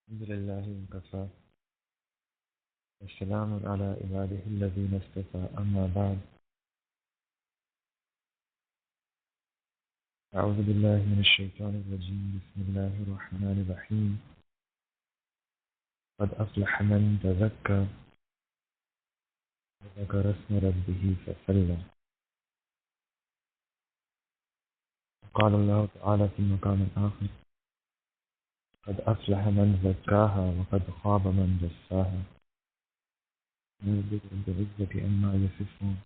الحمد لله وكفى والسلام على عباده الذين اصطفى أما بعد أعوذ بالله من الشيطان الرجيم بسم الله الرحمن الرحيم قد أفلح من تزكى وذكر اسم ربه فصلى. قال الله تعالى في مقام آخر قد أفلح من زكاها وقد خاب من دساها. نزل بالعزة عما يصفون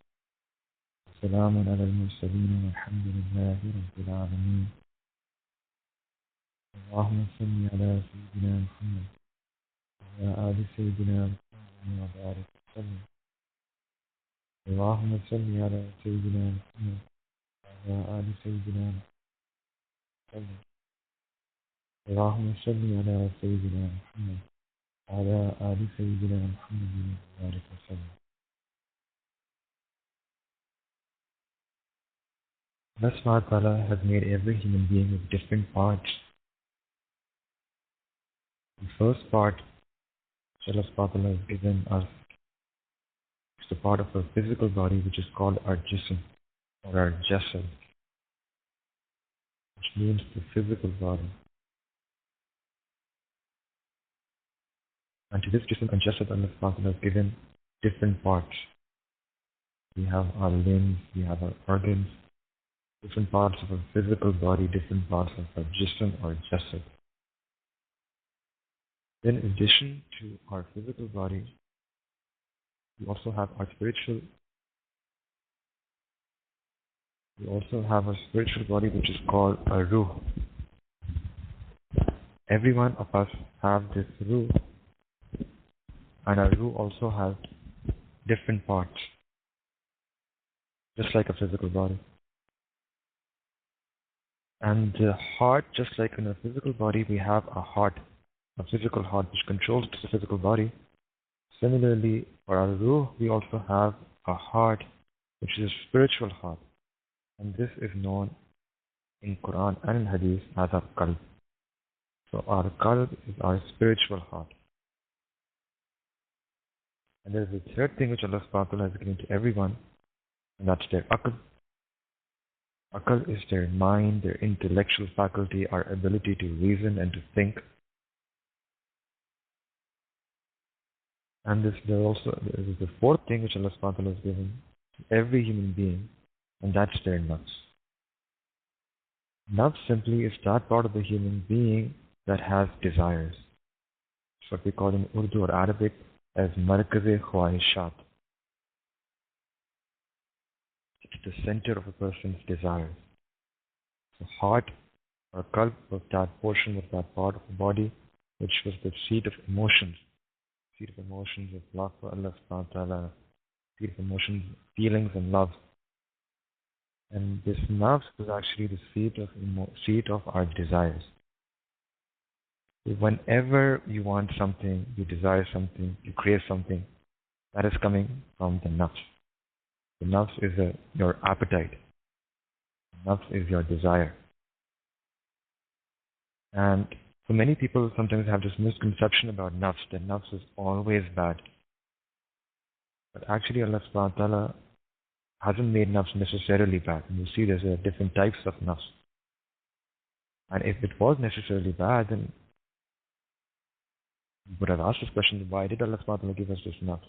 وسلام على المرسلين والحمد لله رب العالمين. اللهم صل على سيدنا محمد وعلى آل سيدنا محمد وبارك وسلم. اللهم صل على سيدنا محمد وعلى آل سيدنا محمد. اللهم صل على سيدنا محمد وعلى آل سيدنا محمد وبارك وسلم. Allah subhanahu wa ta'ala has made every human being with different parts. The first part Allah subhanahu wa ta'ala has given us is the part of our physical body which is called our jism or our jasad, which means the physical body. And to this jism and jasad Allah subhanahu wa ta'ala has given different parts. We have our limbs, we have our organs, different parts of our physical body, different parts of our jism or jasad. Then in addition to our physical body, we also have our spiritual body which is called a ruh. Every one of us have this ruh, and our ruh also has different parts, just like a physical body. And the heart, just like in a physical body, we have a heart, a physical heart which controls the physical body. Similarly, for our ruh, we also have a heart which is a spiritual heart. And this is known in Quran and in Hadith as our Qalb. So our Qalb is our spiritual heart. And there is a third thing which Allah subhanahu wa ta'ala has given to everyone, and that's their Aql. Aql is their mind, their intellectual faculty, our ability to reason and to think. And there is the fourth thing which Allah subhanahu wa ta'ala has given to every human being, and that's their nafs. Nafs simply is that part of the human being that has desires. It's what we call in Urdu or Arabic as markaz-e khwahishat. It's the center of a person's desires. The heart or qalb was that portion of that part of the body which was the seat of emotions. Seat of emotions of love for Allah subhanahu wa ta'ala. Seat of emotions, feelings and love. And this nafs is actually the seat of our desires. Whenever you want something, you desire something, you crave something, that is coming from the nafs. The nafs is your appetite. The nafs is your desire. And so many people sometimes have this misconception about nafs, that nafs is always bad. But actually Allah subhanahu wa ta'ala hasn't made nafs necessarily bad. And you see there's different types of nafs. And if it was necessarily bad, then we would have asked this question, why did Allah subhanahu wa ta'ala give us this nafs?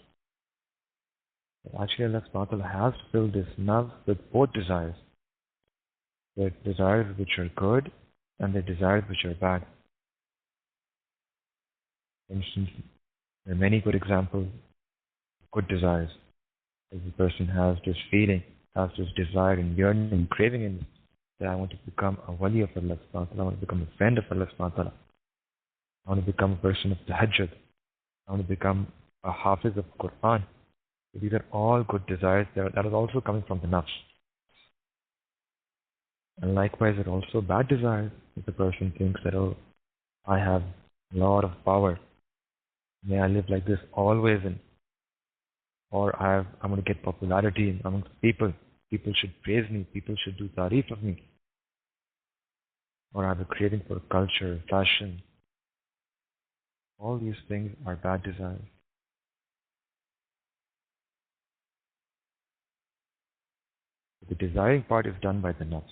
But actually Allah subhanahu wa ta'ala has filled this nafs with both desires. There are desires which are good and there are desires which are bad. For instance, there are many good examples of good desires. If a person has this feeling, has this desire and yearning and craving in that I want to become a wali of Allah subhanahu wa ta'ala, I want to become a friend of Allah subhanahu wa ta'ala, I want to become a person of tahajjud, I want to become a hafiz of Quran. So these are all good desires. That is also coming from the nafs. And likewise, there are also bad desires. If the person thinks that, oh, I have a lot of power, may I live like this always, or I'm going to get popularity amongst people. People should praise me. People should do tarif of me. Or I have a craving for culture, fashion, All these things are bad desires. The desiring part is done by the nafs.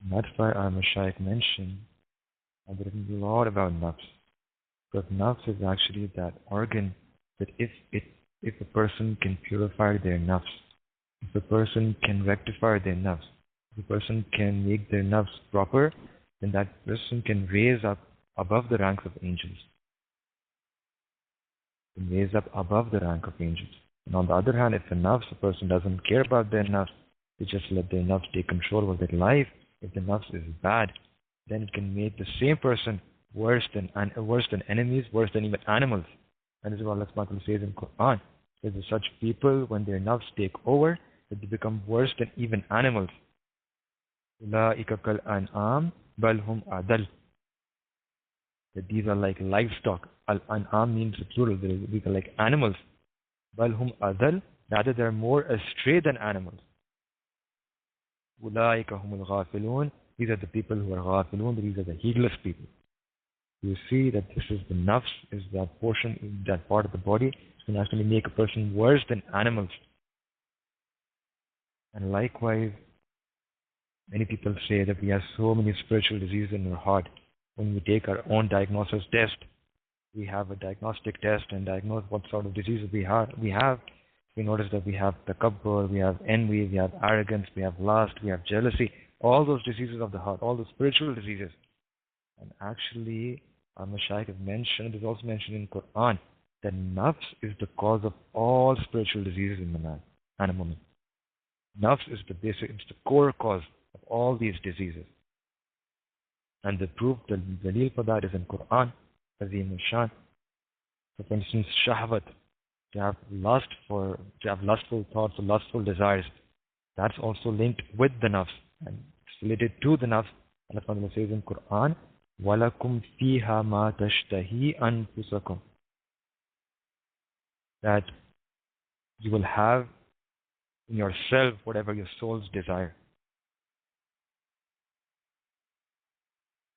And that's why our Mashaykh mentioned, I've written a lot about nafs. Because nafs is actually that organ that if a person can purify their nafs, if a person can rectify their nafs, if a person can make their nafs proper, then that person can raise up above the ranks of angels. Can raise up above the rank of angels. And on the other hand, if a nafs, a person doesn't care about their nafs, they just let their nafs take control of their life. If the nafs is bad, then it can make the same person worse than enemies, worse than even animals. And this is what Allah subhanahu wa ta'ala says in Quran. There's such people, when their nafs take over, that they become worse than even animals. أُولَٰئِكَ كَالْأَنْعَامِ بَلْ هُمْ أَضَلُّ. That these are like livestock. Al-an'am means plural. These are like animals. بَلْ هُمْ أَضَلُّ. Rather, they are more astray than animals. أُولَٰئِكَ هُمُ الْغَافِلُونَ. These are the people who are ghafilun. These are the heedless people. You see that this is the nafs, is that portion, that part of the body, can actually make a person worse than animals. And likewise, many people say that we have so many spiritual diseases in our heart. When we take our own diagnosis test, we have a diagnostic test and diagnose what sort of diseases we have. We notice that we have takabbur, we have envy, we have arrogance, we have lust, we have jealousy. All those diseases of the heart, all the spiritual diseases. And actually, our Mashaykh have mentioned, it is also mentioned in Quran, that nafs is the cause of all spiritual diseases in the man and a woman. Nafs is the basic, it's the core cause of all these diseases. And the proof, the dalil for that is in Quran, Azim al-Shan. So for instance, shahwat, to have lustful thoughts or lustful desires, that's also linked with the nafs and it's related to the nafs. Allah says in Quran, وَلَكُمْ فِيهَا مَا تَشْتَهِي أَنفُسَكُمْ. That you will have in yourself whatever your soul's desire.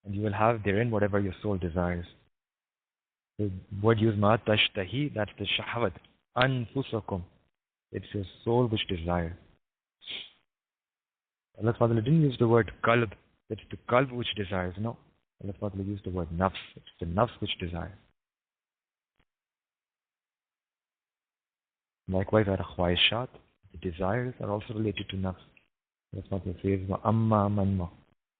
And you will have therein whatever your soul desires. The word used ma tashtahi, that's the shahwat. Anfusakum. It's your soul which desires. Allah subhanahu didn't use the word qalb. It's the qalb which desires. No. Allah subhanahu used the word nafs. It's the nafs which desires. Likewise, our khwaishat, the desires are also related to nafs. Allah subhanahu says,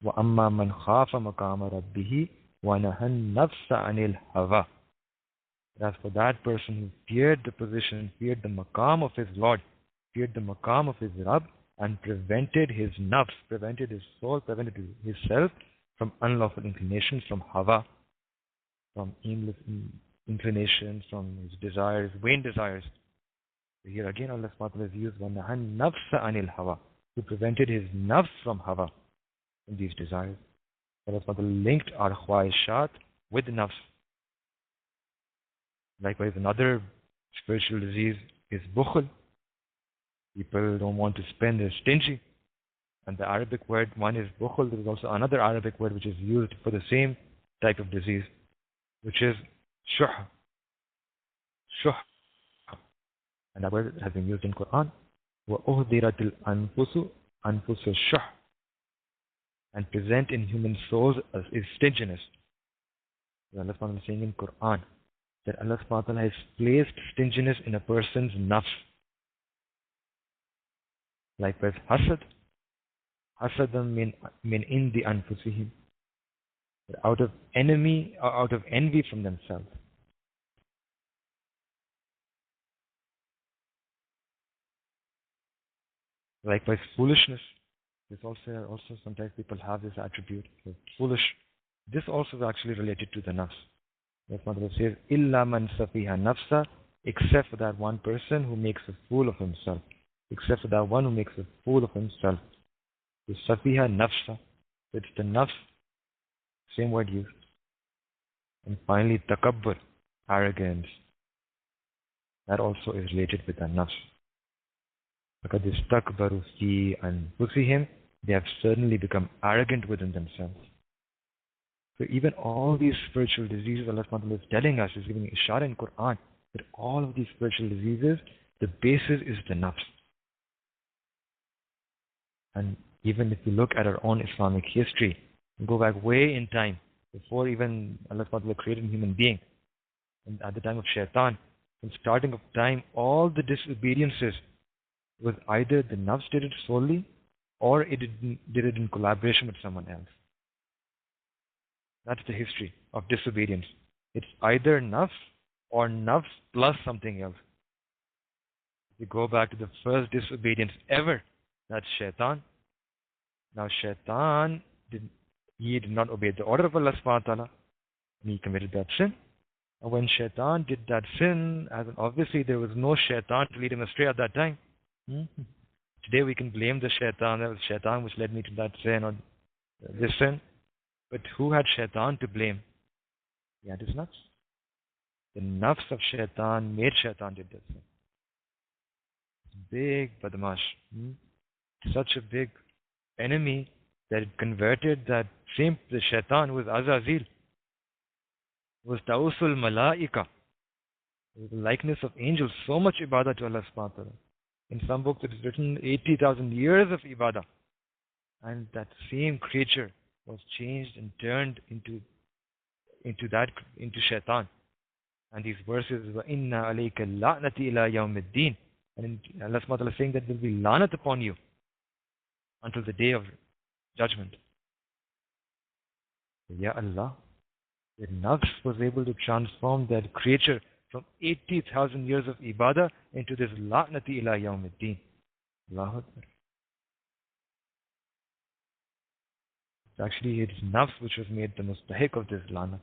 وَأَمَّا مَنْ خَافَ مَقَامَ رَبِّهِ وَنَهَى النَّفْسَ عَنِ الْهَوَىٰ. As for that person who feared the position, feared the maqam of his Lord, feared the maqam of his Rabb, and prevented his nafs, prevented his soul, prevented his self from unlawful inclinations, from hawa, from aimless inclinations, from his desires, vain desires. So here again Allah subhanahu wa ta'ala has used وَنَهَى النَّفْسَ عَنِ الْهَوَىٰ, who prevented his nafs from hawa, from these desires. Allah subhanahu wa ta'ala linked our khwaishat with nafs. Likewise, another spiritual disease is bukhl. People don't want to spend, they're stingy. And the Arabic word, one is bukhl. There is also another Arabic word which is used for the same type of disease, which is shuh. Shuh. And that word has been used in Quran. وَأُهْدِرَتِ الْأَنفُسُ أَنفُسُ الشُّحْ. And present in human souls is stinginess. Allah subhanahu wa ta'ala is saying in Quran that Allah subhanahu wa ta'ala has placed stinginess in a person's nafs. Likewise, hasad. Hasadan min indi anfusihim. Out of envy from themselves. Likewise, foolishness. This also sometimes people have this attribute. Foolish. This also is actually related to the nafs. The Prophet says, "Illa man safiha nafsa," except for that one person who makes a fool of himself. Except for that one who makes a fool of himself. The safiha nafsa. It's the nafs. Same word used. And finally, takabbur, arrogance. That also is related with the nafs. Because istakbaru fi anfusihim, they have certainly become arrogant within themselves. So even all these spiritual diseases, Allah subhanahu wa ta'ala is telling us, is giving ishara in Quran, that all of these spiritual diseases, the basis is the nafs. And even if you look at our own Islamic history, go back way in time, before even Allah subhanahu wa ta'ala created a human being, and at the time of shaitan, from starting of time, all the disobediences was either the nafs did it solely, or it did it in collaboration with someone else. That's the history of disobedience. It's either nafs or nafs plus something else. If you go back to the first disobedience ever, that's shaitan. Now shaitan did not obey the order of Allah subhanahu wa ta'ala, and he committed that sin. And when shaitan did that sin, as obviously there was no shaitan to lead him astray at that time. Today we can blame the shaitan, that was shaitan which led me to that sin or this sin. But who had shaitan to blame? He had his nafs. The nafs of shaitan made shaitan did that sin. Big badmash. Such a big enemy that it converted that same, the shaitan was Azazil. It was Tawsul Malaika. It was the likeness of angels. So much ibadah to Allah subhanahu wa ta'ala. In some books it is written 80,000 years of ibadah. And that same creature was changed and turned into shaitan. And these verses were inna alayka la'nati ila yawmiddin. And Allah subhanahu wa ta'ala is saying that there will be lanat upon you until the day of judgment. Ya Allah, the nafs was able to transform that creature from 80,000 years of ibadah into this la'nati ila yawmiddin. Allahu Akbar. Actually, it's nafs which was made the mustahiq of this lanat.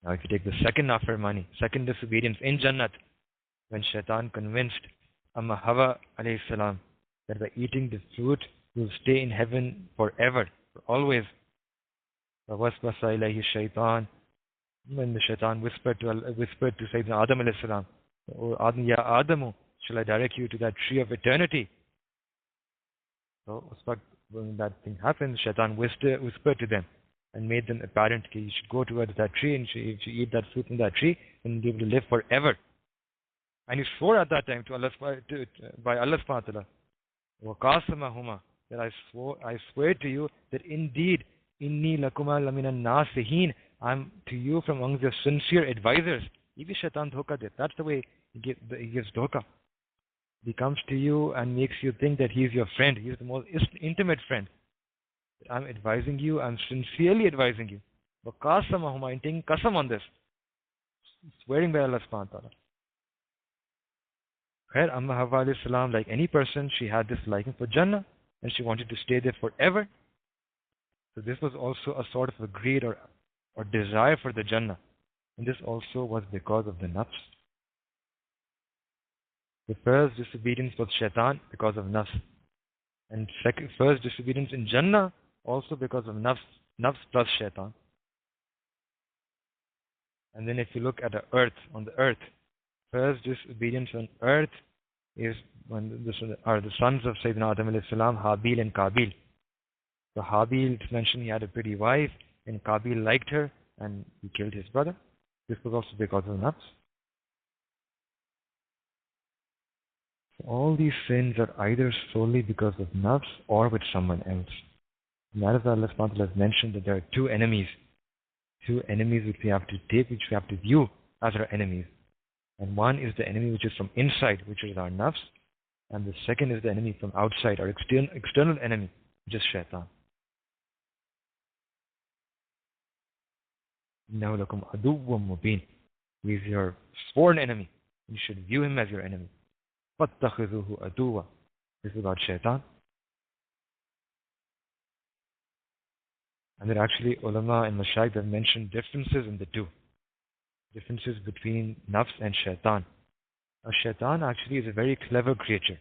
Now, if you take the second nafirmani, second disobedience in Jannat, when shaitan convinced Amma Hawa alayhi salam that by eating the fruit you will stay in heaven forever, for always. فَوَسْوَسَ إِلَيْهِ الشَّيْطَانُ. When the shaitan whispered to Sayyidina Adam alayhi salam, "O Adam, ya Adamu, shall I direct you to that tree of eternity?" So when that thing happened, shaitan whispered to them and made them apparent that you should go towards that tree, and if you eat that fruit from that tree, then you'll be able to live forever. And he swore at that time to Allah, by Allah subhanahu wa ta'ala, وَقَاسَمَهُمَا, that I swear to you that indeed, inni lakuma lamina nasihin, I'm to you from among your sincere advisors. Even shaitan dhoka did. That's the way he gives dhoka. He comes to you and makes you think that he's your friend. He's the most intimate friend. I'm advising you, I'm sincerely advising you. وَقَاسَمَهُمَا, I'm taking qasam on this. Swearing by Allah subhanahu wa ta'ala. Amma Hawa alayhi salam, like any person, she had this liking for Jannah and she wanted to stay there forever. So this was also a sort of a greed or desire for the Jannah. And this also was because of the nafs. The first disobedience was shaitan because of nafs. And first disobedience in Jannah also because of nafs plus shaitan. And then if you look at the earth, first disobedience on earth is when the sons of Sayyidina Adam alayhi salam, Habil and Qabil. So Habil, it's mentioned he had a pretty wife, and Qabil liked her, and he killed his brother. This was also because of nafs. So all these sins are either solely because of nafs or with someone else. And that is why Allah subhanahu wa ta'ala has mentioned that there are two enemies which we have to take, which we have to view as our enemies. And one is the enemy which is from inside, which is our nafs. And the second is the enemy from outside, our external enemy, which is shaitan. إِنَّهُ لَكُمْ عَدُوٌّ مُبِينٌ. He is your sworn enemy. You should view him as your enemy. فَاتَّخِذُوهُ عَدُوًّا. This is about shaitan. And there are actually ulama and mashayikh have mentioned differences in the two. Differences between nafs and shaitan. Now, shaitan actually is a very clever creature.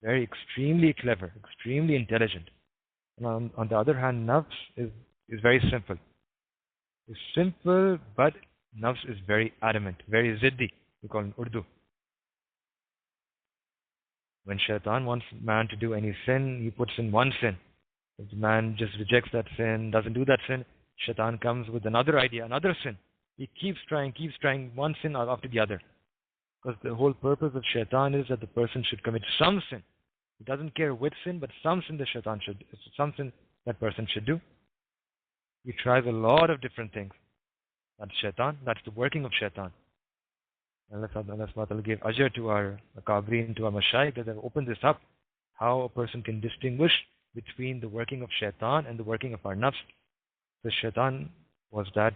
Very extremely clever, extremely intelligent. And on the other hand, nafs is very simple. It's simple, but nafs is very adamant, very ziddi. We call it Urdu. When shaitan wants man to do any sin, he puts in one sin. If the man just rejects that sin, doesn't do that sin, shaitan comes with another idea, another sin. He keeps trying one sin after the other. Because the whole purpose of shaitan is that the person should commit some sin. He doesn't care which sin, but some sin the shaitan should, something that person should do. He tries a lot of different things. That's shaitan. That's the working of shaitan. And Allah gave ajr to our Qabrin, to our Mashaykh, that have opened this up, how a person can distinguish between the working of shaitan and the working of our nafs. The shaitan was that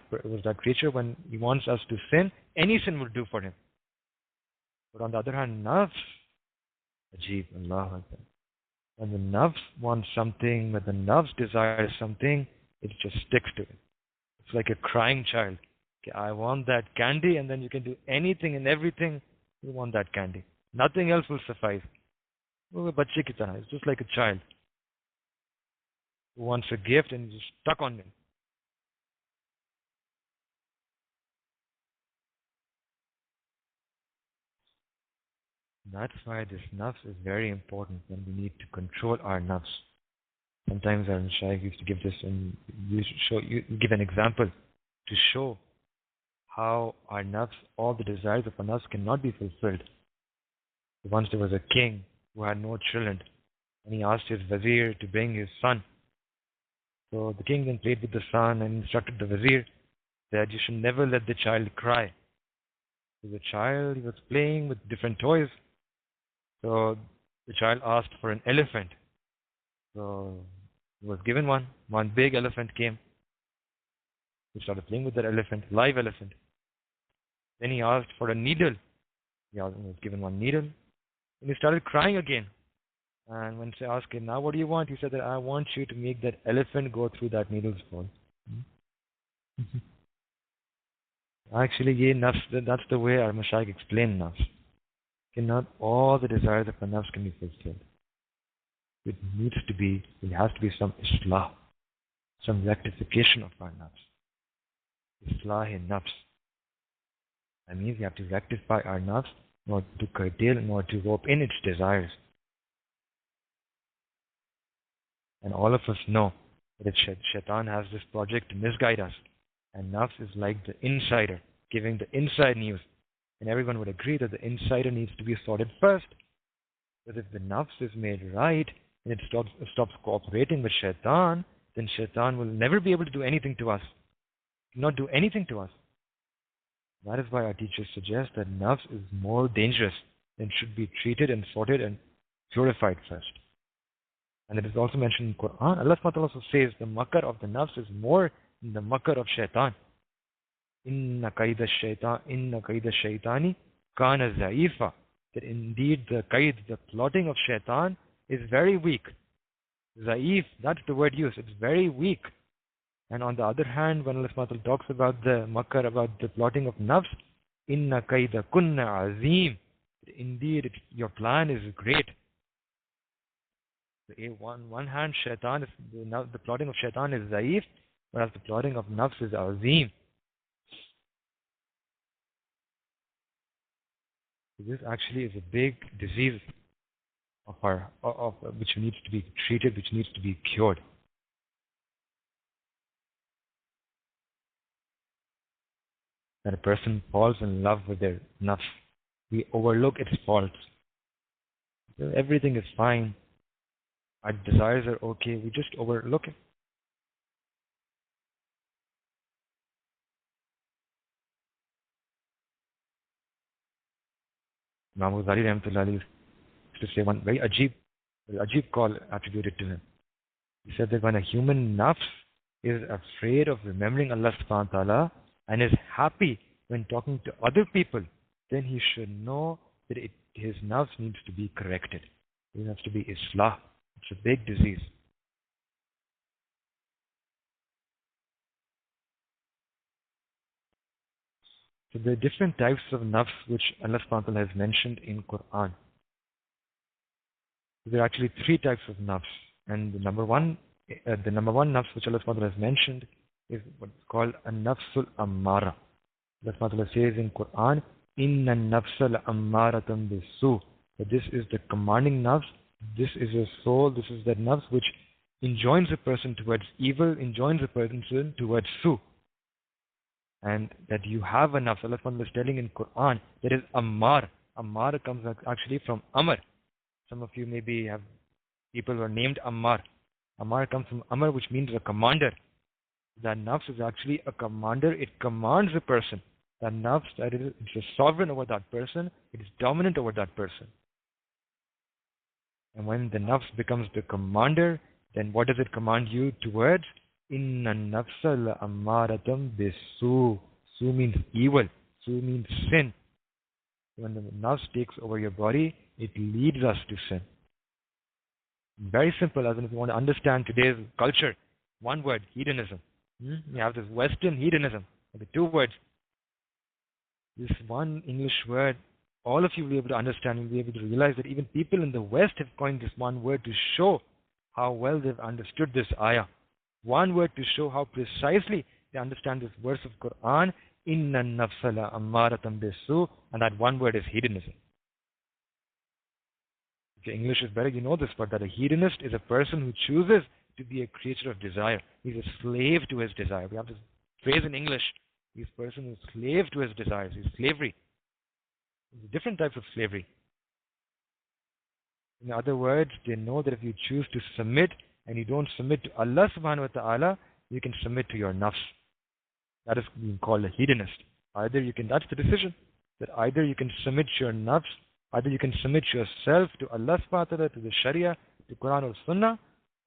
creature when he wants us to sin, any sin will do for him. But on the other hand, nafs, Ajib, Allah Akbar. When the nafs wants something, when the nafs desires something, it just sticks to it. It's like a crying child. Okay, I want that candy, and then you can do anything and everything. You want that candy. Nothing else will suffice. It's just like a child who wants a gift and is stuck on it. That's why this nafs is very important when we need to control our nafs. Sometimes our Shaykh used to give this and give an example to show how our nafs, all the desires of our nafs cannot be fulfilled. Once there was a king who had no children, and he asked his vizier to bring his son. So the king then played with the son and instructed the vizier that you should never let the child cry. So the child, he was playing with different toys. So the child asked for an elephant. So he was given one. One big elephant came. He started playing with that elephant, live elephant. Then he asked for a needle. He was given one needle. And he started crying again. And when they asked him, now what do you want? He said that I want you to make that elephant go through that needle's hole. Actually, that's the way our Mashaykh explained nafs. Not all the desires of our nafs can be fulfilled. It has to be some islah, some rectification of our nafs. Islah nafs. That means we have to rectify our nafs in order to curtail, in order to rope in its desires. And all of us know that shaitan has this project to misguide us. And nafs is like the insider, giving the inside news. And everyone would agree that the insider needs to be sorted first. Because if the nafs is made right, and it stops cooperating with shaitan, then shaitan will never be able to do anything to us. Not do anything to us. That is why our teachers suggest that nafs is more dangerous and should be treated and sorted and purified first. And it is also mentioned in Quran. Allah SWT also says the makar of the nafs is more than the makar of shaitan. Inna kaida shaitani kana zaifa. That indeed the plotting of shaitan is very weak. Zaif, that's the word used. It's very weak. And on the other hand, when Allah SWT talks about the makar, about the plotting of nafs, inna kaida kunna azim. Indeed, your plan is great. On one hand, shaitan the plotting of shaitan is zaif, whereas the plotting of nafs is azim. This actually is a big disease of which needs to be treated, which needs to be cured. That a person falls in love with their nafs. We overlook its faults. Everything is fine. Our desires are okay. We just overlook it. Imam Ghazali Rahmatullah used to say one very ajib call attributed to him. He said that when a human nafs is afraid of remembering Allah subhanahu wa ta'ala and is happy when talking to other people, then he should know that his nafs needs to be corrected. It has to be islah. It's a big disease. So there are different types of nafs which Allah subhanahu wa ta'ala has mentioned in Quran. There are actually three types of nafs. And the number one nafs which Allah subhanahu wa ta'ala has mentioned is what's called a nafsul ammara. Allah subhanahu wa ta'ala says in Quran, Inna nafsal ammaratam bisu. That this is the commanding nafs. This is your soul. This is that nafs which enjoins a person towards evil, enjoins a person towards su. And that you have a nafs. Allah is telling in Quran, there is ammar. Ammar comes actually from Amr. Some of you maybe have people who are named Ammar. Ammar comes from Amr, which means a commander. That nafs is actually a commander. It commands a person. That nafs, it's a sovereign over that person. It is dominant over that person. And when the nafs becomes the commander, then what does it command you towards? Inna nafsa la ammaratam bisu. Su means evil. Su means sin. When the nafs takes over your body, it leads us to sin. Very simple, as if you want to understand today's culture. One word, hedonism. You have this Western hedonism. The two words. This one English word, all of you will be able to understand and be able to realize that even people in the West have coined this one word to show how well they've understood this ayah. One word to show how precisely they understand this verse of Quran, Inna nafsa la ammaratam bisu, and that one word is hedonism. If your English is better, you know this word, that a hedonist is a person who chooses to be a creature of desire. He's a slave to his desire. We have this phrase in English, he's a person who's slave to his desires. He's slavery. There's different types of slavery. In other words, they know that if you choose to submit and you don't submit to Allah subhanahu wa ta'ala, you can submit to your nafs. That is being called a hedonist. Either you can, that's the decision, that either you can submit your nafs, either you can submit yourself to Allah subhanahu wa ta'ala, to the Sharia, to Quran or Sunnah,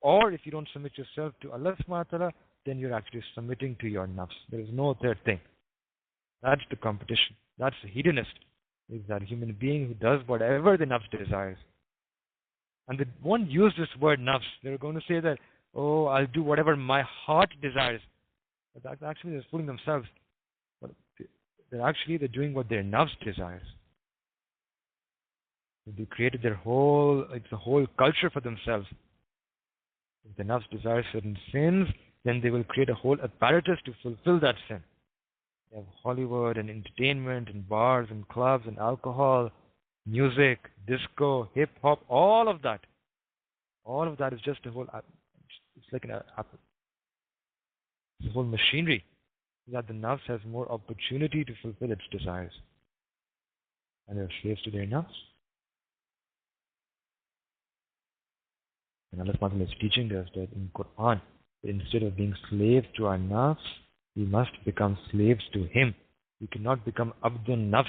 or if you don't submit yourself to Allah subhanahu wa ta'ala, then you're actually submitting to your nafs. There is no third thing. That's the competition. That's the hedonist. Is that human being who does whatever the nafs desires. And they won't use this word nafs. They're going to say that, oh, I'll do whatever my heart desires. But that's actually they're fooling themselves. But they're doing what their nafs desires. They created it's a whole culture for themselves. If the nafs desires certain sins, then they will create a whole apparatus to fulfill that sin. They have Hollywood and entertainment and bars and clubs and alcohol, music, disco, hip-hop, all of that. All of that is just a whole, it's like it's a whole machinery that the nafs has more opportunity to fulfill its desires. And they're slaves to their nafs. And Allah subhanahu wa ta'ala is teaching us that in Quran, that instead of being slaves to our nafs, we must become slaves to Him. We cannot become Abdul Nafs.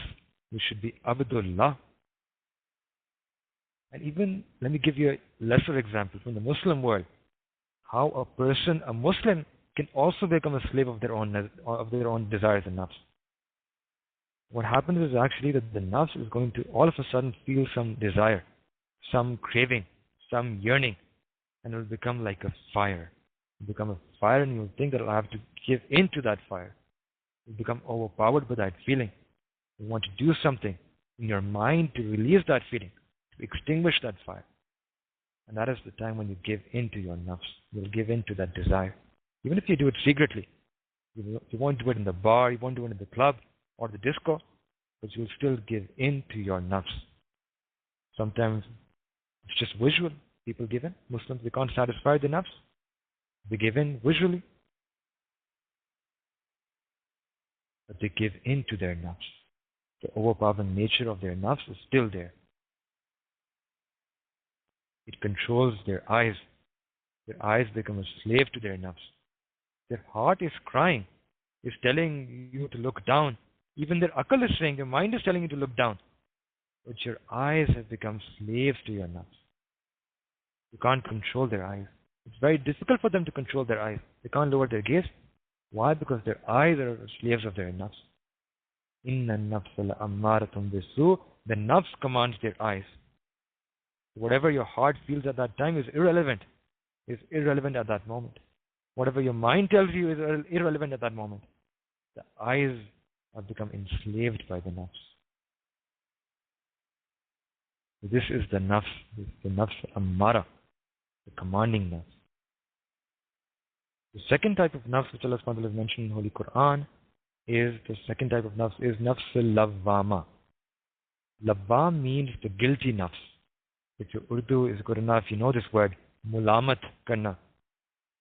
We should be Abdullah. And even, let me give you a lesser example from the Muslim world. How a Muslim, can also become a slave of their own desires and nafs. What happens is actually that the nafs is going to all of a sudden feel some desire, some craving, some yearning, and it will become like a fire. It will become a fire, and you will think that I'll have to give in to that fire. You become overpowered by that feeling. You want to do something in your mind to release that feeling, to extinguish that fire. And that is the time when you give in to your nafs. You'll give in to that desire. Even if you do it secretly. You won't do it in the bar, you won't do it in the club or the disco, but you'll still give in to your nafs. Sometimes it's just visual. People give in. Muslims, they can't satisfy the nafs. They give in visually. But they give in to their nafs. The overpowering nature of their nafs is still there. It controls their eyes. Their eyes become a slave to their nafs. Their heart is crying, is telling you to look down. Even their akal is saying, your mind is telling you to look down. But your eyes have become slaves to your nafs. You can't control their eyes. It's very difficult for them to control their eyes. They can't lower their gaze. Why? Because their eyes are slaves of their nafs. Inna nafsa la ammaratum bisu. The nafs commands their eyes. Whatever your heart feels at that time is irrelevant. Is irrelevant at that moment. Whatever your mind tells you is irrelevant at that moment. The eyes have become enslaved by the nafs. This is the nafs. This is the nafs ammara, the commanding nafs. The second type of nafs which Allah subhanahu wa ta'ala has mentioned in the Holy Quran is, the second type of nafs is nafs al-lawwama. Lawwam means the guilty nafs. If your Urdu is good enough, you know this word, mulamat karna.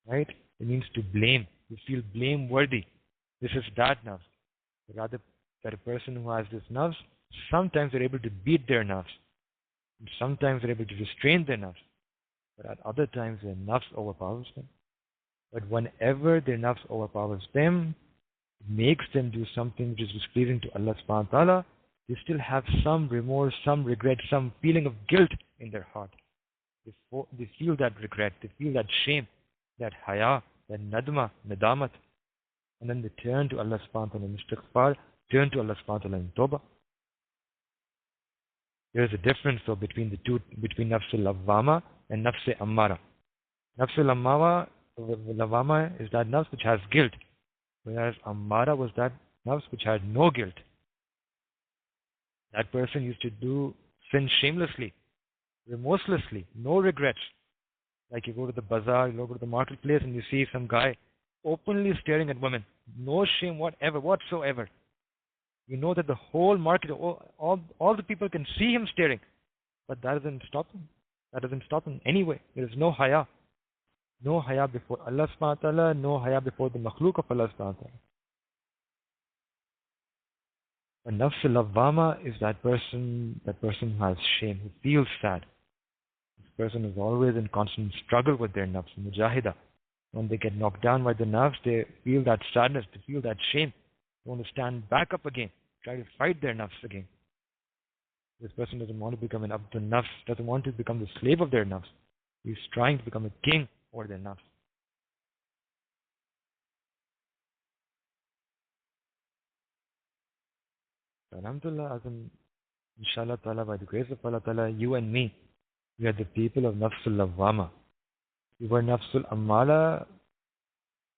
right? It means to blame. You feel blameworthy. This is that nafs. Rather, that a person who has this nafs, sometimes they're able to beat their nafs. And sometimes they're able to restrain their nafs. But at other times, their nafs overpowers them. But whenever their nafs overpowers them, it makes them do something which is displeasing to Allah subhanahu wa ta'ala, they still have some remorse, some regret, some feeling of guilt in their heart. They feel that regret, they feel that shame, that haya, that nadma, nadamat, and then they turn to Allah subhanahu wa ta'ala in istighfar, turn to Allah subhanahu wa ta'ala in tawbah. There is a difference though between the two, between nafsul lawwama and nafsul ammara. Nafsul lawwama is that nafs which has guilt, whereas ammara was that nafs which had no guilt. That person used to do sin shamelessly, remorselessly, no regrets. Like you go to the bazaar, you go to the marketplace and you see some guy openly staring at women. No shame whatsoever. You know that the whole market, all the people can see him staring. But that doesn't stop him. That doesn't stop him anyway. There is no haya. No haya before Allah subhanahu wa ta'ala, no haya before the makhluk of Allah subhanahu wa ta'ala. And nafs al-lawwama is that person who has shame, who feels sad. This person is always in constant struggle with their nafs, mujahida. When they get knocked down by the nafs, they feel that sadness, they feel that shame. They want to stand back up again, try to fight their nafs again. This person doesn't want to become an abdul nafs, doesn't want to become the slave of their nafs. He's trying to become a king over their nafs. Alhamdulillah, inshallah ta'ala, by the grace of Allah ta'ala, you and me, we are the people of nafsul lawwama. If we were nafsul ammala,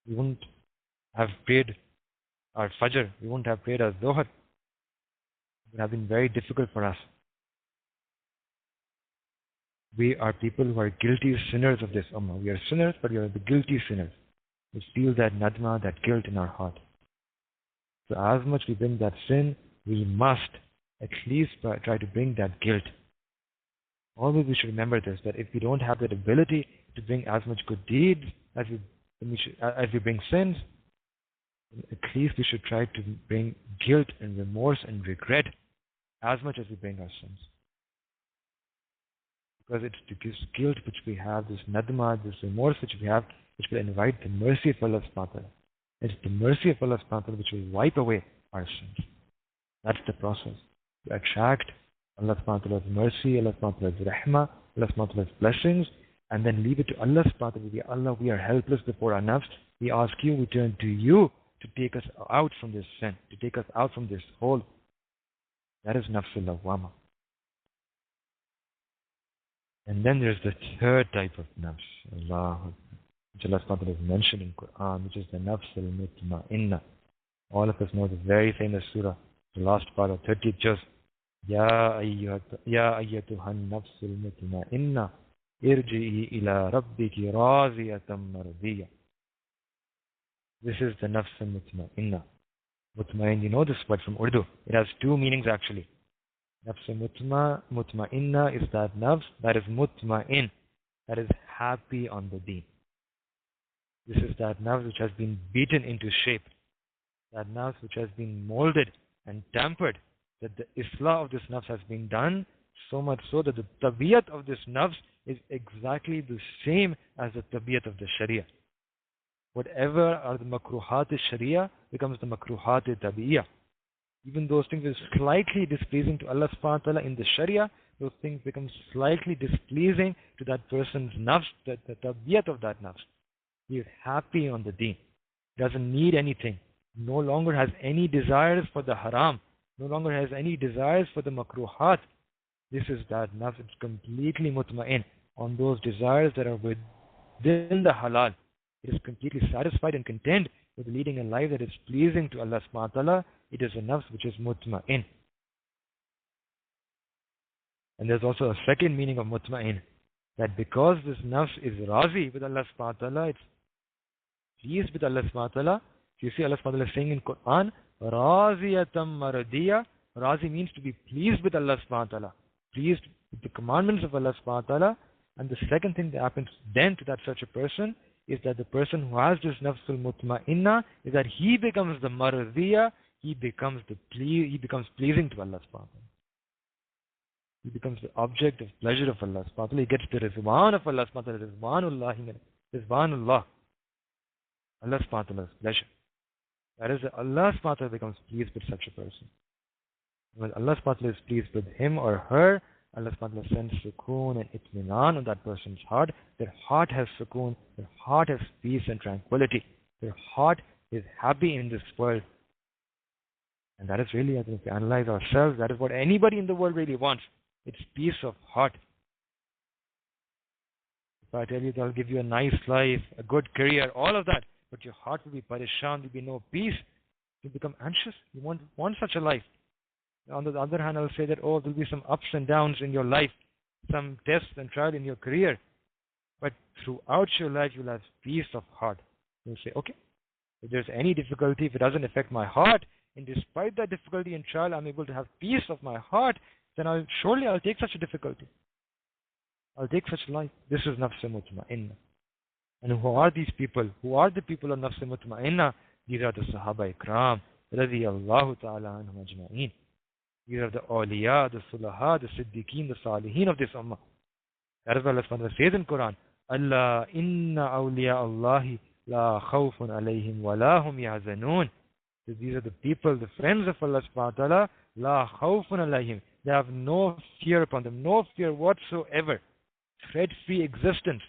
we wouldn't have prayed our fajr, we wouldn't have prayed our dhuhr. It would have been very difficult for us. We are people who are guilty sinners of this ummah. We are sinners, but we are the guilty sinners. We feel that nadma, that guilt in our heart. So as much we bring that sin, we must at least try to bring that guilt. Always we should remember this, that if we don't have that ability to bring as much good deeds as we bring sins, at least we should try to bring guilt and remorse and regret as much as we bring our sins. Because it's this guilt which we have, this nadma, this remorse which we have, which will invite the mercy of Allah subhanahu wa ta'ala. It's the mercy of Allah subhanahu wa ta'ala which will wipe away our sins. That's the process. To attract Allah subhanahu wa ta'ala's mercy, Allah subhanahu wa ta'ala's rahmah, Allah subhanahu wa ta'ala's blessings, and then leave it to Allah subhanahu wa ta'ala. Allah, we are helpless before our nafs. We ask you, we turn to you to take us out from this sin, to take us out from this hole. That is nafsul lawwama. And then there's the third type of nafs, Allah, which Allah subhanahu wa ta'ala has mentioned in Quran, which is the nafs al-mutma'inna. All of us know the very famous surah, the last part of 30th juz. Ya ayyatuhan nafsul mutma'inna irji'i ila rabbiki radiyatan mardiyya. This is the nafs al-mutma'inna. Mutma'in, you know this word from Urdu. It has two meanings actually. Nafs mutma'inna is that nafs that is mutma'in, that is happy on the deen. This is that nafs which has been beaten into shape. That nafs which has been molded and tampered, that the islah of this nafs has been done, so much so that the tabiyat of this nafs is exactly the same as the tabiyat of the sharia. Whatever are the makruhat sharia becomes the makruhat tabiyah. Even those things are slightly displeasing to Allah subhanahu wa ta'ala in the sharia, those things become slightly displeasing to that person's nafs, the tabiyat of that nafs. He is happy on the deen. He doesn't need anything. No longer has any desires for the haram. No longer has any desires for the makruhat. This is that nafs. It's completely mutma'in on those desires that are within the halal. It is completely satisfied and content with leading a life that is pleasing to Allah subhanahu wa ta'ala. It is a nafs which is mutma'in. And there's also a second meaning of mutma'in, that because this nafs is razi with Allah subhanahu wa ta'ala, it's pleased with Allah subhanahu wa ta'ala. You see Allah subhanahu wa ta'ala saying in Quran, Raziyatam maradiya. Razi means to be pleased with Allah subhanahu wa ta'ala, pleased with the commandments of Allah subhanahu wa ta'ala. And the second thing that happens then to that such a person is that the person who has this nafsul mutma'inna is that he becomes the marziya, he becomes pleasing to Allah subhanahu wa ta'ala. He becomes the object of pleasure of Allah subhanahu wa ta'ala. He gets the rizwan of Allah subhanahu wa ta'ala, rizwanullah, Allah subhanahu wa ta'ala's pleasure. That is, Allah subhanahu wa ta'ala becomes pleased with such a person. When Allah subhanahu wa ta'ala is pleased with him or her, Allah subhanahu wa ta'ala sends sukoon and itminan on that person's heart. Their heart has sukoon, their heart has peace and tranquility. Their heart is happy in this world. And that is really, I think, if we analyze ourselves, that is what anybody in the world really wants. It's peace of heart. If I tell you that I'll give you a nice life, a good career, all of that, but your heart will be parishan, there will be no peace, you become anxious. You want such a life. On the other hand, I'll say that, oh, there will be some ups and downs in your life, some tests and trials in your career. But throughout your life, you'll have peace of heart. You'll say, okay, if there's any difficulty, if it doesn't affect my heart, and despite that difficulty and trial, I'm able to have peace of my heart, then I'll take such a difficulty. I'll take such life. This is nafs mutma'inna. And who are these people? Who are the people of nafs mutma'inna? These are the Sahaba Ikram, radiyallahu ta'ala anhum ajma'in. These are the awliya, the sulaha, the siddiqeen, the salihin of this ummah. That is what Allah subhanahu wa ta'ala says in Quran. Allah inna awliya Allahi la khawfun alayhim wa la hum yahzanun. These are the people, the friends of Allah subhanahu wa ta'ala, la khawfun alayhim. They have no fear upon them, no fear whatsoever. Threat-free existence.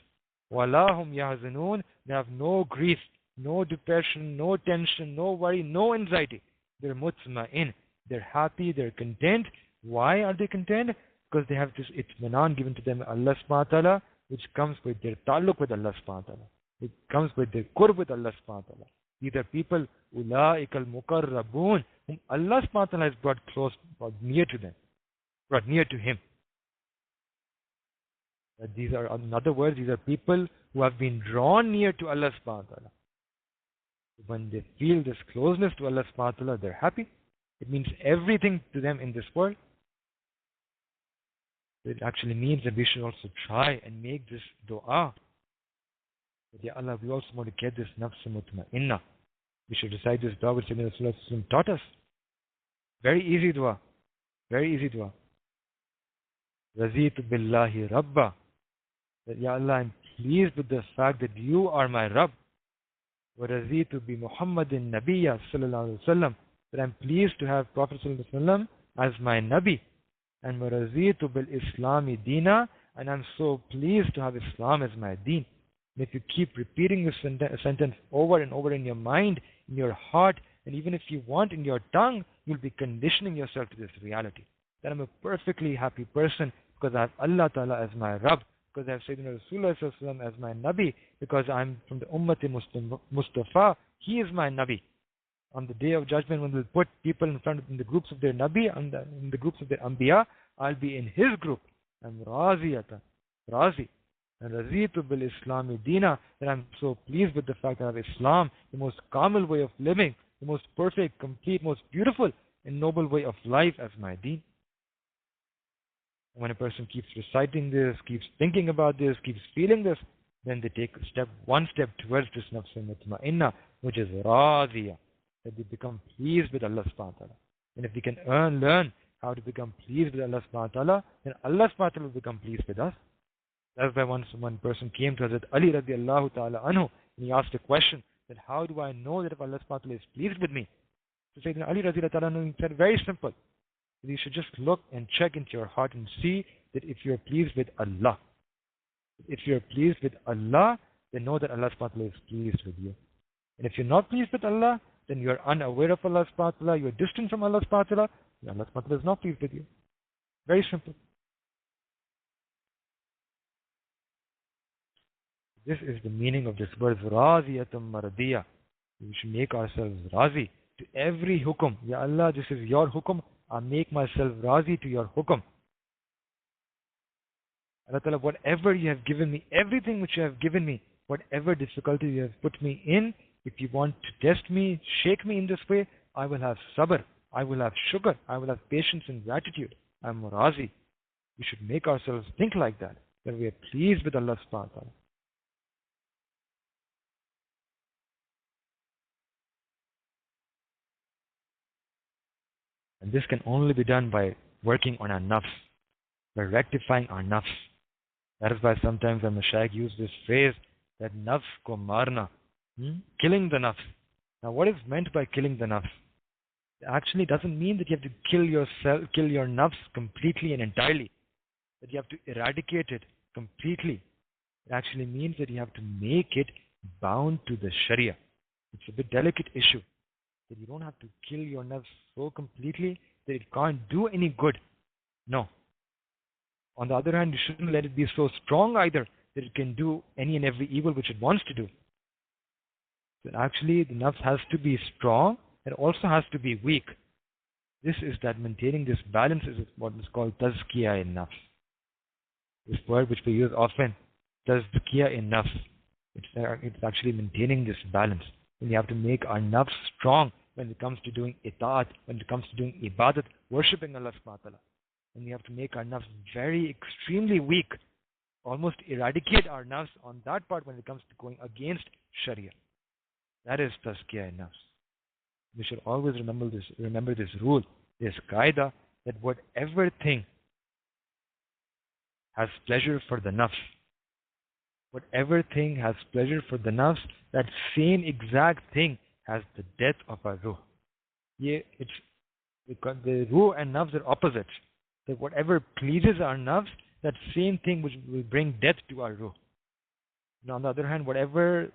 Walahum yahzanun. They have no grief, no depression, no tension, no worry, no anxiety. They're mutma'in. They're happy, they're content. Why are they content? Because they have this itmanan given to them, Allah subhanahu wa ta'ala, which comes with their taluk with Allah subhanahu wa ta'ala. It comes with their qurb with Allah subhanahu wa ta'ala. These are people, ula'ikal muqarrabun, whom Allah subhanahu wa ta'ala has brought close, brought near to them, brought near to Him. That these are, in other words, these are people who have been drawn near to Allah subhanahu wa ta'ala. When they feel this closeness to Allah subhanahu wa ta'ala, they're happy. It means everything to them in this world. It actually means that we should also try and make this dua. That, Ya Allah, we also want to get this nafs mutma'inna. We should recite this dua which Sayyidina Rasulullah taught us. Very easy dua. Very easy dua. Razitu billahi rabba. That, Ya Allah, I'm pleased with the fact that you are my Rabb. Wa razitu bi Muhammadin Nabiyya sallallahu alayhi wa sallam. That I'm pleased to have Prophet sallallahu alayhi wa sallam as my Nabi. And wa razitu bil Islami dina. And I'm so pleased to have Islam as my deen. And if you keep repeating this sentence over and over in your mind, in your heart, and even if you want in your tongue, you'll be conditioning yourself to this reality. That I'm a perfectly happy person because I have Allah Ta'ala as my Rabb, because I have Sayyidina Rasulullah as my Nabi, because I'm from the Ummati Mustafa, he is my Nabi. On the day of judgment, when we'll put people in front of in the groups of their Nabi and in the groups of their Anbiya, I'll be in his group. I'm Razi. And Razitu bil Islami Dina, that I'm so pleased with the fact that I have Islam, the most kamil way of living, the most perfect, complete, most beautiful and noble way of life as my deen. And when a person keeps reciting this, keeps thinking about this, keeps feeling this, then they take one step towards this nafs mutma'inna, which is Raziya, that they become pleased with Allah subhanahu wa ta'ala. And if we can learn how to become pleased with Allah subhanahu wa ta'ala, then Allah subhanahu wa ta'ala will become pleased with us. That's why once one person came to Hazrat Ali radiallahu ta'ala anhu, and he asked a question, that how do I know that if Allah subhanahu wa ta'ala is pleased with me? So Sayyidina Ali radiallahu ta'ala anhu said, very simple. You should just look and check into your heart and see that if you're pleased with Allah. If you're pleased with Allah, then know that Allah subhanahu wa ta'ala is pleased with you. And if you're not pleased with Allah, then you're unaware of Allah subhanahu wa ta'ala, you're distant from Allah subhanahu wa ta'ala, then Allah subhanahu wa ta'ala is not pleased with you. Very simple. This is the meaning of this word, Raziyatum Maradiyah. We should make ourselves Razi to every hukum. Ya Allah, this is your hukum. I make myself Razi to your hukum. Allah Ta'ala, whatever you have given me, everything which you have given me, whatever difficulty you have put me in, if you want to test me, shake me in this way, I will have sabr, I will have shukr, I will have patience and gratitude. I am Razi. We should make ourselves think like that we are pleased with Allah subhanahu wa ta'ala. And this can only be done by working on our nafs, by rectifying our nafs. That is why sometimes the Mashaykh use this phrase that nafs ko marna, killing the nafs. Now what is meant by killing the nafs? It actually doesn't mean that you have to kill your nafs completely and entirely, that you have to eradicate it completely. It actually means that you have to make it bound to the Sharia. It's a bit delicate issue, that you don't have to kill your nafs so completely that it can't do any good. No. On the other hand, you shouldn't let it be so strong either that it can do any and every evil which it wants to do. So actually, the nafs has to be strong and also has to be weak. This is that maintaining this balance is what is called tazkiyah in nafs. This word which we use often, tazkiyah in nafs. It's actually maintaining this balance. And you have to make our nafs strong when it comes to doing itaat, when it comes to doing ibadat, worshipping Allah subhanahu wa ta'ala. And we have to make our nafs very extremely weak, almost eradicate our nafs on that part when it comes to going against Sharia. That is tazkiyah in nafs. We should always remember this rule, this qaida, that whatever thing has pleasure for the nafs, whatever thing has pleasure for the nafs, that same exact thing has the death of our ruh. It's because the ruh and nafs are opposites. That whatever pleases our nafs, that same thing which will bring death to our ruh. Now, on the other hand, whatever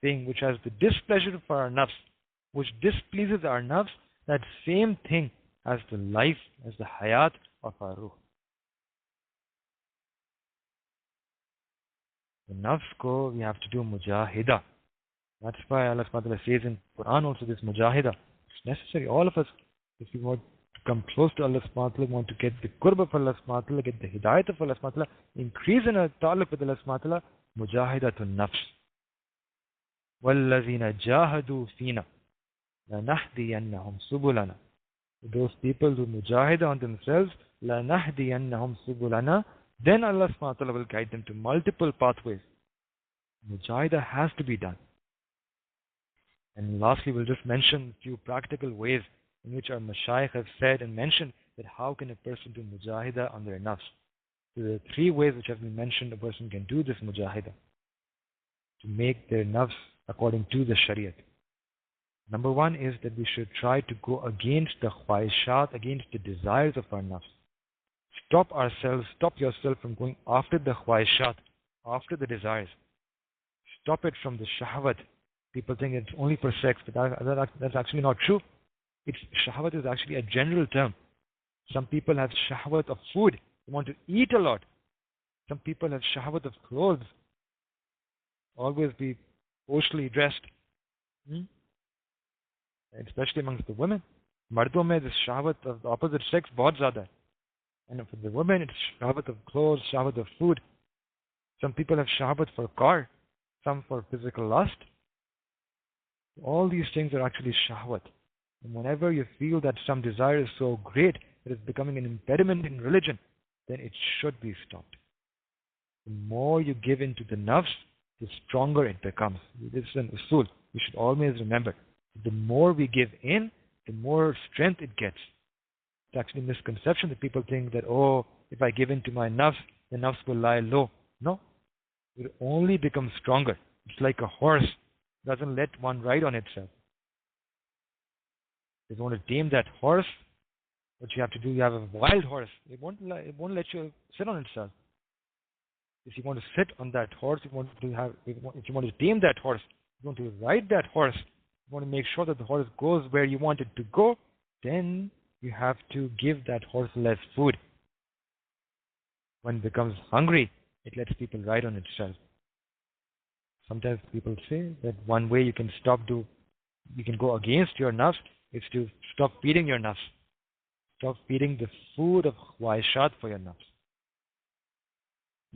thing which has the displeasure for our nafs, which displeases our nafs, that same thing has the life, has the hayat of our ruh. The nafs ko we have to do mujahida. That's why Allah subhanahu wa ta'ala says in Quran also this mujahida. It's necessary. All of us, if we want to come close to Allah subhanahu wa ta'ala, want to get the qurb of Allah subhanahu wa ta'ala, get the hidayat of Allah subhanahu wa ta'ala, increase in our ta'alluq with Allah subhanahu wa ta'ala, mujahidatun nafs. وَالَّذِينَ جَاهَدُوا فِينَا لَنَهْدِيَنَّهُمْ سُبُلَنَا. Those people who mujahid on themselves, لَنَهْدِيَنَّهُمْ سُبُلَنَا, then Allah subhanahu wa ta'ala will guide them to multiple pathways. Mujahidah has to be done. And lastly, we'll just mention a few practical ways in which our mashayikh have said and mentioned that how can a person do mujahidah on their nafs. So there are three ways which have been mentioned a person can do this mujahidah, to make their nafs according to the shariat. Number one is that we should try to go against the khwaishat, against the desires of our nafs. Stop yourself from going after the khwaishat, after the desires. Stop it from the shahwat. People think it's only for sex, but that's actually not true. Shahwat is actually a general term. Some people have shahwat of food. They want to eat a lot. Some people have shahwat of clothes. Always be poshly dressed. Especially amongst the women. Mardon mein this shahwat of the opposite sex bahut zyada hai. And for the women, it's shahwat of clothes, shahwat of food. Some people have shahwat for a car, some for physical lust. All these things are actually shahwat. And whenever you feel that some desire is so great that it's becoming an impediment in religion, then it should be stopped. The more you give into the nafs, the stronger it becomes. This is an usul. We should always remember. The more we give in, the more strength it gets. It's actually a misconception that people think that, if I give in to my nafs, the nafs will lie low. No. It will only become stronger. It's like a horse. It doesn't let one ride on itself. If you want to tame that horse, what you have to do, you have a wild horse. It won't let you sit on itself. If you want to sit on that horse, if you want to tame that horse, you want to ride that horse, you want to make sure that the horse goes where you want it to go, then you have to give that horse less food. When it becomes hungry, it lets people ride on itself. Sometimes people say that one way you can you can go against your nafs is to stop feeding your nafs. Stop feeding the food of khwaishat for your nafs.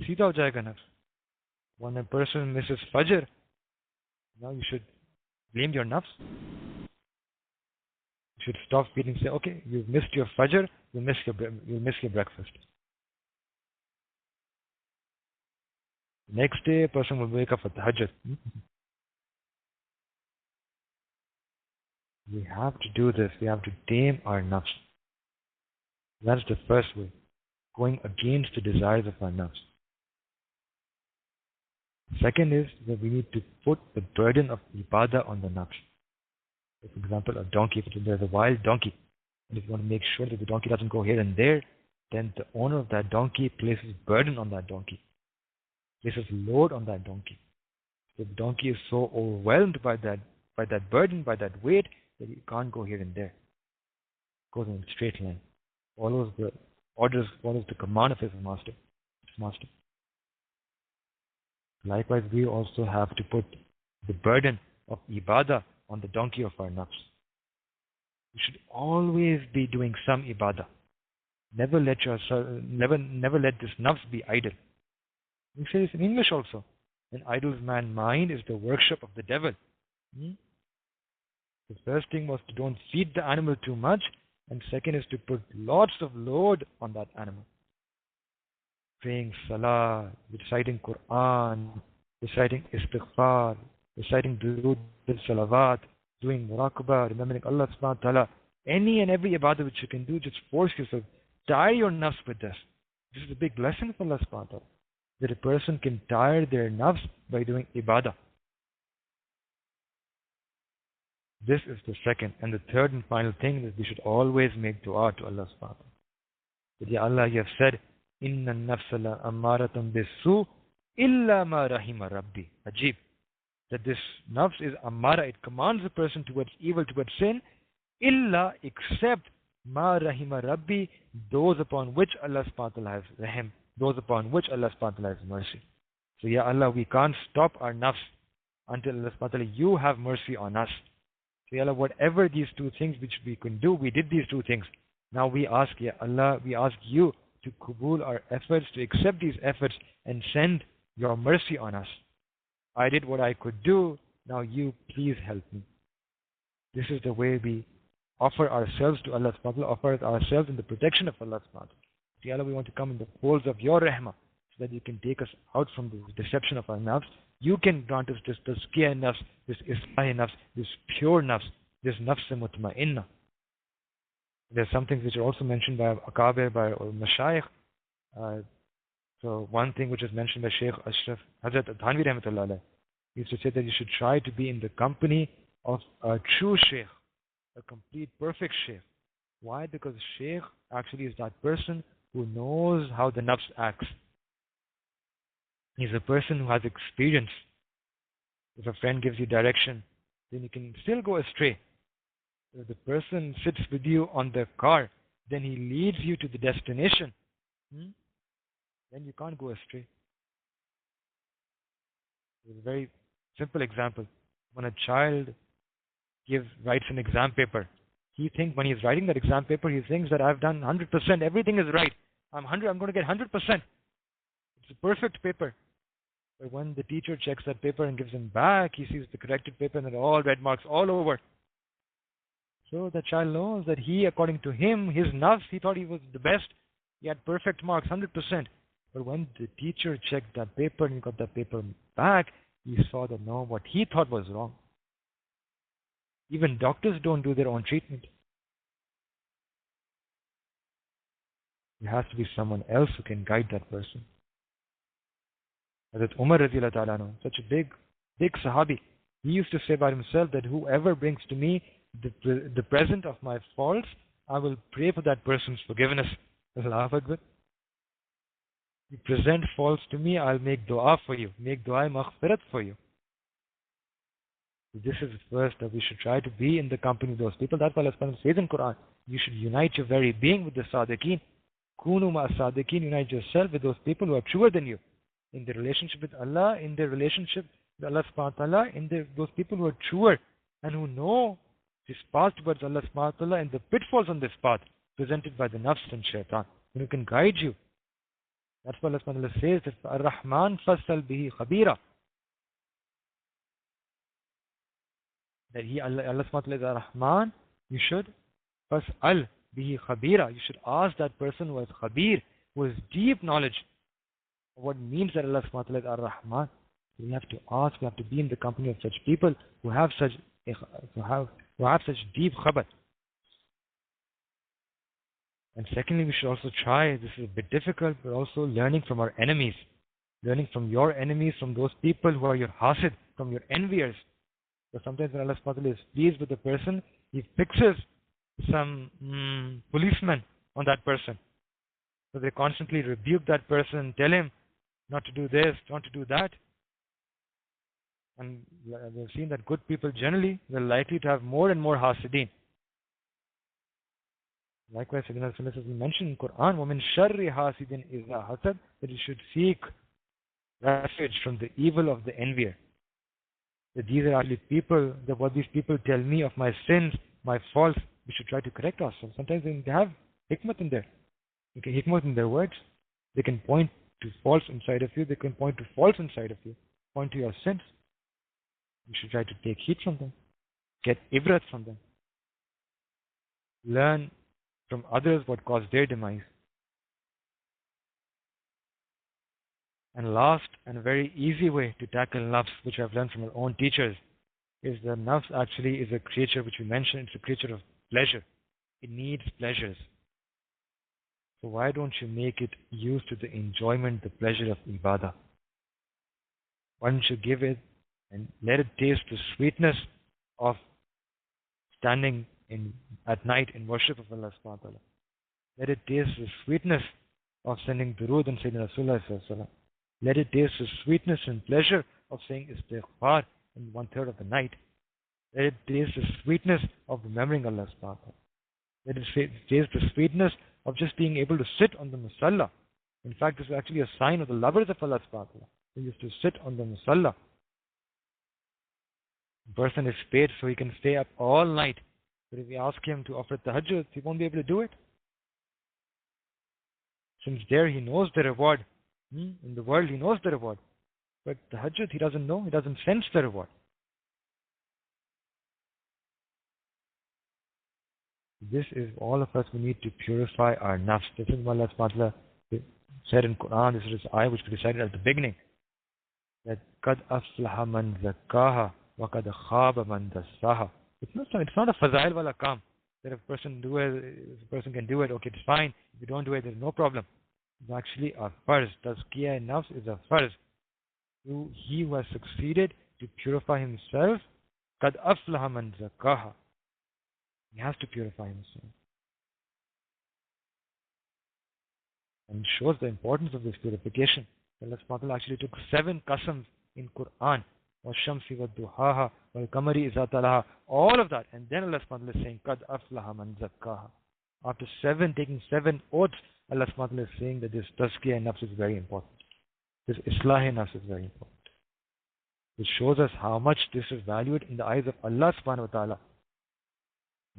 Seedha ho jayega nafs. When a person misses fajr, now you should blame your nafs. You should stop feeding. Say, okay, you've missed your fajr, you'll miss your breakfast. Next day, a person will wake up for tahajjud. We have to do this. We have to tame our nafs. That's the first way, going against the desires of our nafs. Second is that we need to put the burden of ibadah on the nafs. For example, a donkey, if there's a wild donkey, and if you want to make sure that the donkey doesn't go here and there, then the owner of that donkey places burden on that donkey, places load on that donkey. The donkey is so overwhelmed by that burden, by that weight, that he can't go here and there. Goes in a straight line, follows the orders, follows the command of his master. Likewise, we also have to put the burden of ibadah on the donkey of our nafs. We should always be doing some ibadah. Never let this nafs be idle. We say this in English also. An idle man's mind is the workshop of the devil. The first thing was to don't feed the animal too much, and second is to put lots of load on that animal. Praying salah, reciting Quran, reciting istighfar, reciting durood salawat, doing muraqabah, remembering Allah subhanahu wa ta'ala. Any and every ibadah which you can do, just force yourself. Tire your nafs with this. This is a big blessing of Allah subhanahu wa ta'ala, that a person can tire their nafs by doing ibadah. This is the second. And the third and final thing is we should always make dua to Allah subhanahu wa ta'ala. That, Ya Allah, you have said, Inna nafsa la ammaratam bisu illa ma rahima rabbi. Ajib. That this nafs is ammara, it commands a person towards evil, towards sin, illa, except ma rahima rabbi, those upon which Allah subhanahu wa ta'ala has rahim, those upon which Allah subhanahu wa ta'ala has mercy. So Ya Allah, we can't stop our nafs until Allah subhanahu wa ta'ala, you have mercy on us. So Ya Allah, whatever these two things which we can do, we did these two things. Now we ask, Ya Allah, we ask you to kubul our efforts, to accept these efforts and send your mercy on us. I did what I could do, now you please help me. This is the way we offer ourselves to Allah subhanahu wa ta'ala, offer ourselves in the protection of Allah subhanahu wa ta'ala. Ya Allah, we want to come in the folds of your rahmah, so that you can take us out from this deception of our nafs. You can grant us this tazkiyah nafs, this islah nafs, this pure nafs, this nafs mutma'inna. There's some things which are also mentioned by Akabir, by Mashayikh. So one thing which is mentioned by Shaykh Ashraf, Hazrat Thanvi Rahmatullah Alayh, he used to say that you should try to be in the company of a true Shaykh, a complete perfect Shaykh. Why? Because Shaykh actually is that person who knows how the nafs acts. He's a person who has experience. If a friend gives you direction, then you can still go astray. If the person sits with you on the car, then he leads you to the destination. Then you can't go astray. It's a very simple example. When a child writes an exam paper, when he's writing that exam paper, he thinks that I've done 100%, everything is right. I'm going to get 100%. It's a perfect paper. But when the teacher checks that paper and gives him back, he sees the corrected paper and there are all red marks all over. So the child knows that according to him, his nafs, he thought he was the best. He had perfect marks, 100%. But when the teacher checked that paper and he got that paper back, he saw that no, what he thought was wrong. Even doctors don't do their own treatment. There has to be someone else who can guide that person. Hazrat Umar Radhiyallahu Ta'ala anhu, such a big Sahabi, he used to say about himself that whoever brings to me the present of my faults, I will pray for that person's forgiveness. Allahu Akbar. You present faults to me, I'll make dua for you, make dua maghfirat for you. This is first that we should try to be in the company of those people. That's why Allah says in Quran, you should unite your very being with the Sadiqeen. Kunu ma Sadiqeen, unite yourself with those people who are truer than you. In their relationship with Allah, in their relationship with Allah subhanahu wa ta'ala, those people who are truer and who know this path towards Allah subhanahu wa ta'ala and the pitfalls on this path presented by the nafs and shaitan, and who can guide you. That's why Allah subhanahu wa ta'ala says that Ar-Rahman fasal bihi khabira. That Allah subhanahu wa ta'ala is Ar-Rahman, you should fasal bihi khabira. You should ask that person who has khabir, who has deep knowledge of what means that Allah subhanahu wa ta'ala is Ar-Rahman. So we have to ask, we have to be in the company of such people who have such deep khabar. And secondly, we should also try, this is a bit difficult, but also learning from our enemies. Learning from your enemies, from those people who are your hasid, from your enviers. So sometimes when Allah subhanahu wa ta'ala is pleased with a person, He fixes some policemen on that person. So they constantly rebuke that person, tell him not to do this, not to do that. And we've seen that good people generally, they're likely to have more and more hasideen. Likewise, Sayyidina Rasulullah says, we mentioned in Quran, وَمِن شَرِّ حَاسِدٍ إِذَا حَسَدٍ, that you should seek refuge from the evil of the envier. That these are actually people, that what these people tell me of my sins, my faults, we should try to correct ourselves. Sometimes they have hikmat in there. Hikmat in their words. They can point to faults inside of you, they can point to faults inside of you, point to your sins. You should try to take heed from them, get ibrat from them. Learn from others what caused their demise. And last and a very easy way to tackle nafs, which I've learned from our own teachers, is that nafs actually is a creature which we mentioned, it's a creature of pleasure. It needs pleasures. So why don't you make it used to the enjoyment, the pleasure of ibadah? Why don't you give it and let it taste the sweetness of standing at night in worship of Allah subhanahu wa ta'ala. Let it taste the sweetness of sending durood and Sayyidina Rasulullah sallallahu alaihi wasallam. Let it taste the sweetness and pleasure of saying istighfar in 1/3 of the night. Let it taste the sweetness of remembering Allah subhanahu wa ta'ala. Let it taste the sweetness of just being able to sit on the musalla. In fact, this is actually a sign of the lovers of Allah subhanahu wa ta'ala. They used to sit on the musalla. The person is paid so he can stay up all night. But if we ask him to offer tahajjud, he won't be able to do it. Since there he knows the reward. In the world he knows the reward. But tahajjud he doesn't know, he doesn't sense the reward. This is all of us, we need to purify our nafs. This is what Allah subhanahu wa ta'ala said in Quran, this is ayah which we recited at the beginning. That قَدْ أَفْلَحَ مَنْ زَكَّاهَا وَقَدْ خَابَ مَنْ دَسَّاهَا. It's not a fazail wala kam. That if a person can do it, okay, it's fine. If you don't do it, there's no problem. It's actually a farz. Tazkiyah nafs is a farz. He who has succeeded to purify himself, قَدْ أَفْلَحَ مَنْ زَكَّاهَا. He has to purify himself. And it shows the importance of this purification. Allah subhanahu wa ta'ala actually took 7 qasams in Quran. وَالشَّمْسِ وَالدُّحَاهَا وَالْقَمَرِ إِذَا تَلَاهَا. All of that. And then Allah subhanahu wa ta'ala is saying, قَدْ أَفْلَحَ مَنْ زَكَّاهَا. After taking 7 oaths, Allah subhanahu wa ta'ala is saying that this tazkiyah nafs is very important. This islahi nafs is very important. It shows us how much this is valued in the eyes of Allah subhanahu wa ta'ala.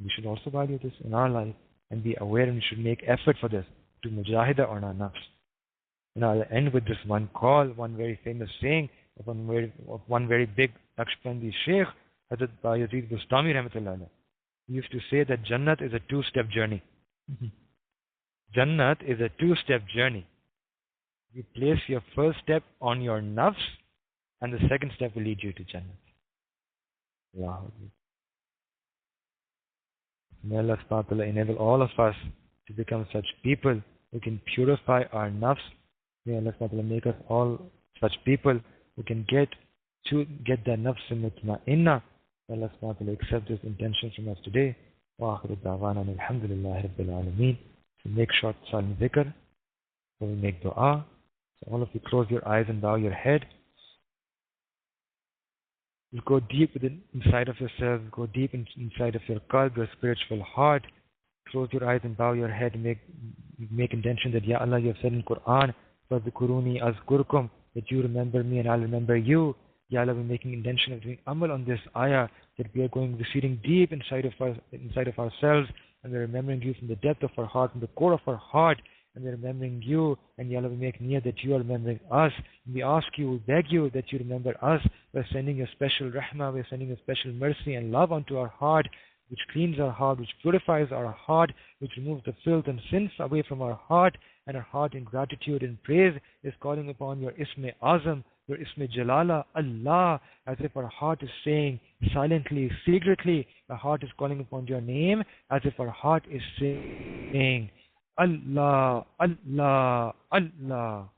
We should also value this in our life and be aware, and we should make effort for this, to mujahida on our nafs. And I'll end with this one call, one very famous saying of one very big Naqshbandi Sheikh, Hazrat Bayazid Bustami Rahmatullah Alayh. He used to say that Jannat is a 2-step journey. Jannat is a 2-step journey. You place your first step on your nafs, and the second step will lead you to Jannat. Allahu Akbar. May Allah subhanahu wa ta'ala enable all of us to become such people who can purify our nafs. May Allah subhanahu wa ta'ala make us all such people who can get the nafs mutma'inna. May Allah subhanahu wa ta'ala accept this intention from us today. Wa akhiru da'wana alhamdulillahi rabbil alameen. So make short silent dhikr. So we make dua. So all of you close your eyes and bow your head. You go deep inside of yourself, go deep inside of your qalb, your spiritual heart. Close your eyes and bow your head and make intention that, Ya Allah, you have said in Quran, فَذْكُرُونِي أَذْكُرْكُمْ, that you remember me and I'll remember you. Ya Allah, we're making intention of doing amal on this ayah, that we are receding deep inside of ourselves, and we're remembering you from the depth of our heart, from the core of our heart, and we're remembering you, and Ya Allah, we make near that you are remembering us. And we ask you, we beg you that you remember us. We're sending your special rahmah, we're sending your special mercy and love onto our heart, which cleans our heart, which purifies our heart, which removes the filth and sins away from our heart, and our heart in gratitude and praise is calling upon your Isme Azam, your Isme Jalala, Allah, as if our heart is saying silently, secretly, our heart is calling upon your name, as if our heart is saying, Allah, Allah, Allah.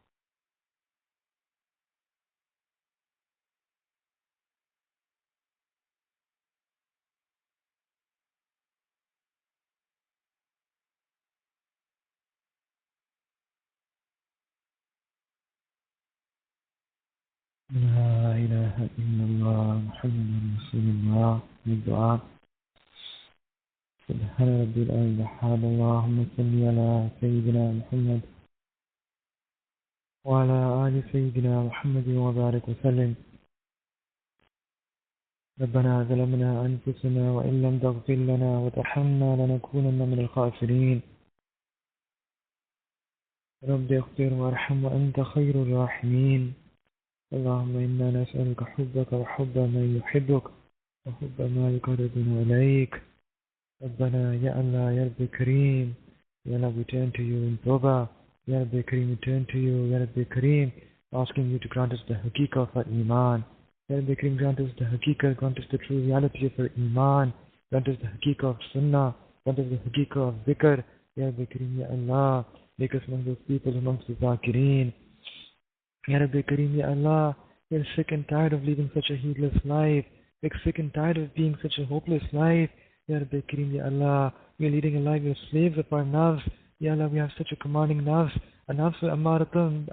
لا إله إلا الله محمد رسول الله الدعاء سبحان ربي الأعلى حال اللهم صل على سيدنا محمد وعلى آل سيدنا محمد وبارك وسلم ربنا ظلمنا أنفسنا وإن لم تغفر لنا وترحمنا لنكونن من الخاسرين رب اغفر وارحم وأنت خير الراحمين اللهم إنا نسألك حبك وحب من يحبك وحب ما يقربنا إليك ربنا يا الله يا رب كريم يا Allah we turn to you in Tawbah Ya Rabbi Kareem we turn to you Ya Rabbi Kareem asking you to grant us the Hakika of our Iman Ya Rabbi Kareem grant us the Hakika grant us the true reality of our Iman grant us the Hakika of Sunnah grant us the Hakika of Zikr Ya Rabbi Kareem Ya Allah make us among those people amongst the Zakireen Ya Rabbi Kareem, Ya Allah, we're sick and tired of living such a heedless life. We're sick and tired of being such a hopeless life. Ya Rabbi Kareem, Ya Allah, we're leading a life, we're slaves of our nafs. Ya Allah, we have such a commanding nafs. A nafs amaratum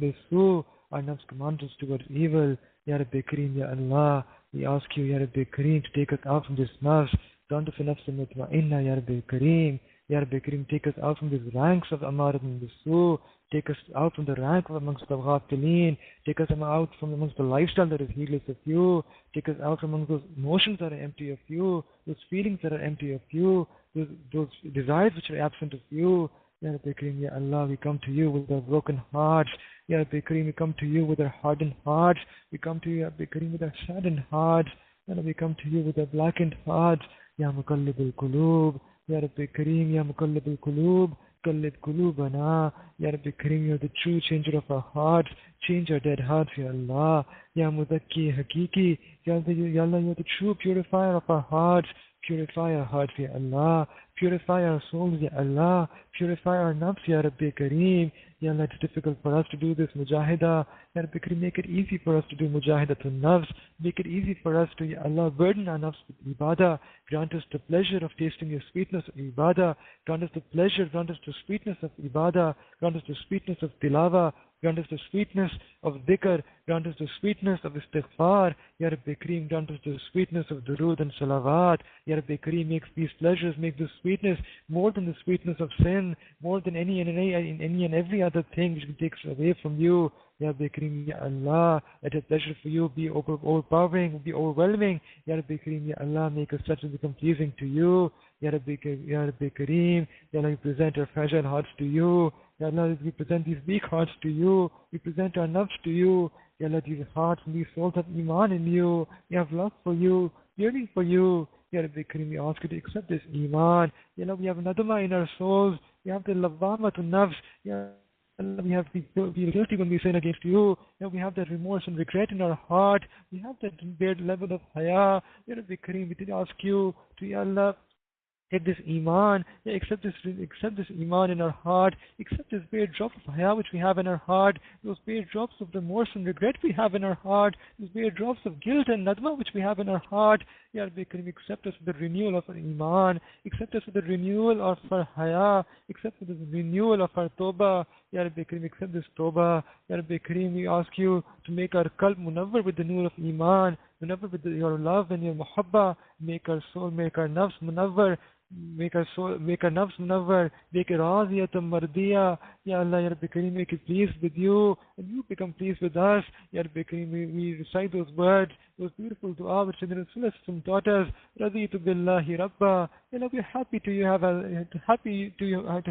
bisu. Our nafs commands us towards evil. Ya Rabbi Kareem, Ya Allah, we ask you, Ya Rabbi Kareem, to take us out from this nafs. Grant us a nafs mutma'inna, Ya Rabbi Kareem. Ya Rabbi Kareem, take us out from these ranks of amaratum bisu. Take us out from the rank of amongst the Ghafilin. Take us out from amongst the lifestyle that is heedless of you. Take us out from amongst those emotions that are empty of you, those feelings that are empty of you, those desires which are absent of you. Ya Rabbi Kareem, Ya Allah, we come to you with our broken hearts. Ya Rabbi Kareem, we come to you with our hardened hearts. We come to you, Ya Rabbi Kareem, with our saddened hearts. Ya Rabbi, we come to you with our blackened hearts. Ya Muqallibul Qulub. Ya Rabbi Kareem, Ya Muqallibul Qulub. Qalib Qulubana, Ya Rabbi Kareem, you're the true changer of our hearts. Change our dead hearts, Ya Allah. Ya Mudakki Hakiki, Ya Allah, you're the true purifier of our hearts. Purify our hearts, Ya Allah. Purify our souls, Ya Allah. Purify our nafs, Ya Rabbi Kareem. Ya Allah, it's difficult for us to do this mujahida. Ya Rabbi Kareem, make it easy for us to do mujahida to nafs. Make it easy for us to, Ya Allah, burden our nafs with ibadah. Grant us the pleasure of tasting your sweetness of ibadah. Grant us the pleasure, grant us the sweetness of ibadah. Grant us the sweetness of tilava. Grant us the sweetness of dhikr. Grant us the sweetness of istighfar. Ya Rabbi Kareem, grant us the sweetness of durood and salawat. Ya Rabbi Kareem, makes these pleasures, make this sweetness more than the sweetness of sin, more than any and every other thing which takes away from you. Ya Rabbi Kareem, Ya Allah, let a pleasure for you be overpowering, be overwhelming. Ya Rabbi Kareem, Ya Allah, make us such as become pleasing to you. Ya Rabbi Kareem, Ya Allah, we present our fragile hearts to you. Ya Allah, we present these weak hearts to you. We present our nafs to you. Ya Allah, these hearts and these souls have iman in you. We have love for you, yearning for you. Ya Rabbi Kareem, we ask you to accept this iman. Ya Allah, we have nadama in our souls. We have the lavama to nafs. Ya Allah, we have to be guilty when we sin against you. Ya, we have that remorse and regret in our heart. We have that bad level of haya. Ya Rabbi Kareem, we did ask you to, Ya Allah, take this iman, yeah, accept this iman in our heart, accept this bare drop of haya which we have in our heart, those bare drops of remorse and regret we have in our heart, those bare drops of guilt and nadma which we have in our heart. Ya Rabbi Kareem, accept us with the renewal of our iman, accept us with the renewal of our haya, accept us with the renewal of our tawbah. Ya Rabbi Kareem, accept this tawbah. Ya Rabbi Kareem, we ask you to make our qalb munawwar with the nur of iman, munawwar with your love and your muhabba, make our soul, make our nafs munawwar, make our soul, make our nafs munawwar, make it raziyatum mardiya. Ya Allah, Ya Rabbi Kareem, make it pleased with you, and you become pleased with us. Ya Rabbi Kareem, we recite those words, those beautiful dua which the Rasulullah taught us. Raditu billahi rabba. Ya Allah, we're happy to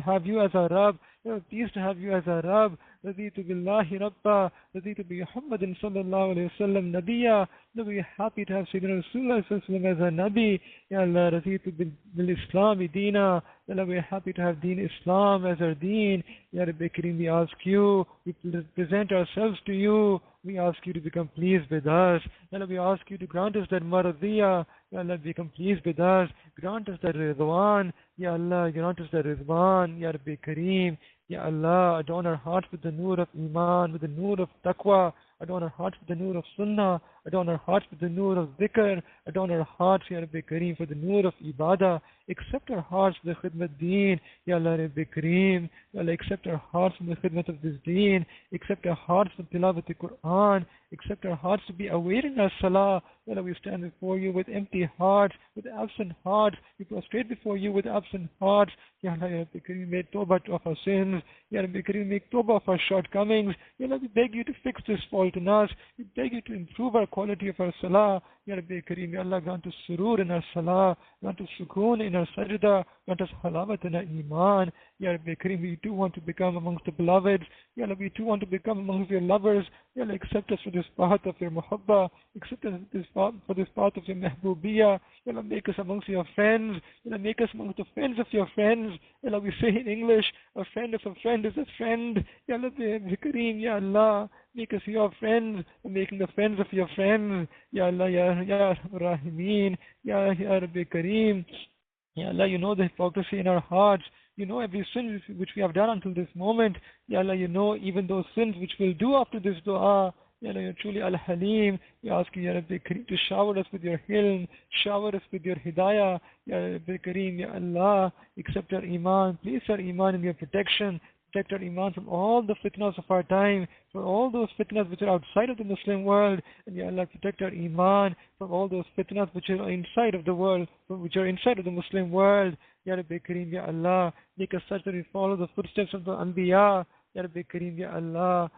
have you as our Rabb. We're pleased to have you as our Rabb. Raditu billahi rabba. Raditu bi Muhammadin sallallahu alayhi wa sallam nabiyya. We're happy to have Sayyidina Rasulullah sallallahu alayhi wa sallam as our Nabi. Ya Allah, raditu bil Islami deena. Ya Allah, we're happy to have Deen Islam as our Deen. Ya Rabbi Kareem, we ask you, we present ourselves to you. we ask you to become pleased with us. Ya Allah, we ask you to grant us that maradiyah. Ya Allah, become pleased with us. Grant us that rizwan. Ya Allah, grant us that rizwan. Ya Rabbi Kareem. Ya Allah, adorn our hearts with the nur of Iman, with the nur of Taqwa. Adorn our hearts with the nur of Sunnah. Adorn our hearts with the nur of Dhikr. Adorn our hearts, Ya Rabbi Kareem, for the nur of Ibadah. Accept our hearts for the khidmat deen. Ya Allah, Rabbi Kareem. Ya Allah, accept our hearts for the khidmat of this deen. Accept our hearts for tilawat al-Quran. Accept our hearts to be awaiting our salah. Ya Allah, we stand before you with empty hearts, with absent hearts. We prostrate before you with absent hearts. Ya Allah, Ya Rabbi Kareem, make tawbah of our sins. Ya Rabbi Kareem, make tawbah of our shortcomings. Ya Allah, we beg you to fix this fault in us. We beg you to improve our quality of our salah. Ya Rabbi Kareem, Ya Allah, grant us surur in our salah. Grant us sukoon in our sajda. Grant us halawat in our iman. Ya Rabbi Kareem, we too want to become amongst the beloveds. Ya Allah, we too want to become amongst your lovers. Ya Allah, accept us for this path of your muhabba. Accept us for this path of your mehbubiyya. Ya Allah, make us amongst your friends. Ya Allah, make us amongst the friends of your friends. Ya Allah, we say in English, a friend of a friend is a friend. Ya Allah, Kareem, Ya Allah, make us your friends, and making the friends of your friends. Ya Allah, Ya Rahimeen, Ya Rabbi Kareem. Ya Allah, you know the hypocrisy in our hearts. You know every sin which we have done until this moment. Ya Allah, you know even those sins which we'll do after this dua. Ya Allah, you're truly Al-Halim. We ask you, Ya Rabbi Kareem, to shower us with your hilm, shower us with your hidayah. Ya Rabbi Kareem, Ya Allah, accept our iman. Place our iman in your protection. Protect our iman from all the fitnas of our time, from all those fitnas which are outside of the Muslim world. And Ya Allah, protect our iman from all those fitnas which are inside of the world, which are inside of the Muslim world. Ya Rabbi Kareem, Ya Allah, make us such that we follow the footsteps of the Anbiya. Ya Rabbi Kareem, Ya Allah,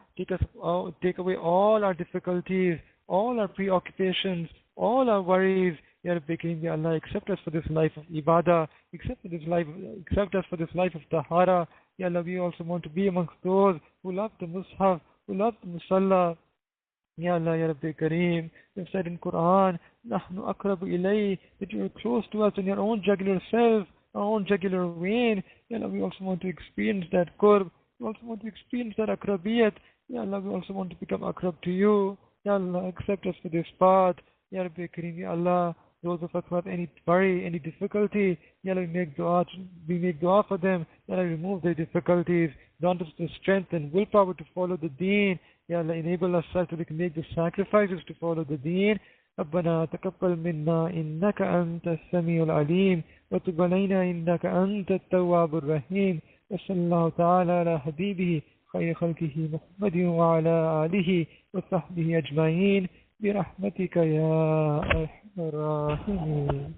take away all our difficulties, all our preoccupations, all our worries. Ya Rabbi Kareem, Ya Allah, accept us for this life of ibadah, accept us for this life of tahara. Ya Allah, we also want to be amongst those who love the Mus'haf, who love the Musalla. Ya Allah, Ya Rabbi Kareem, you have said in Quran, نَحْنُ أَقْرَبُ إِلَيْهِ, that you are close to us in your own jugular self, our own jugular vein. Ya Allah, we also want to experience that qurb. We also want to experience that akrabiyat. Ya Allah, we also want to become akrab to you. Ya Allah, accept us for this path. Ya Rabbi Kareem, Ya Allah, those of us who have any worry, any difficulty, Ya Allah, we make dua for them. Ya Allah, remove their difficulties. Grant us the strength and willpower to follow the deen. Ya Allah, enable us so that we can make the sacrifices to follow the deen. ربنا تقبل منا إنك أنت السميع العليم وتب علينا إنك أنت التواب الرحيم وصلى الله تعالى على حبيبه خير خلقه محمد وعلى آله وصحبه أجمعين برحمتك يا أرحم الراحمين.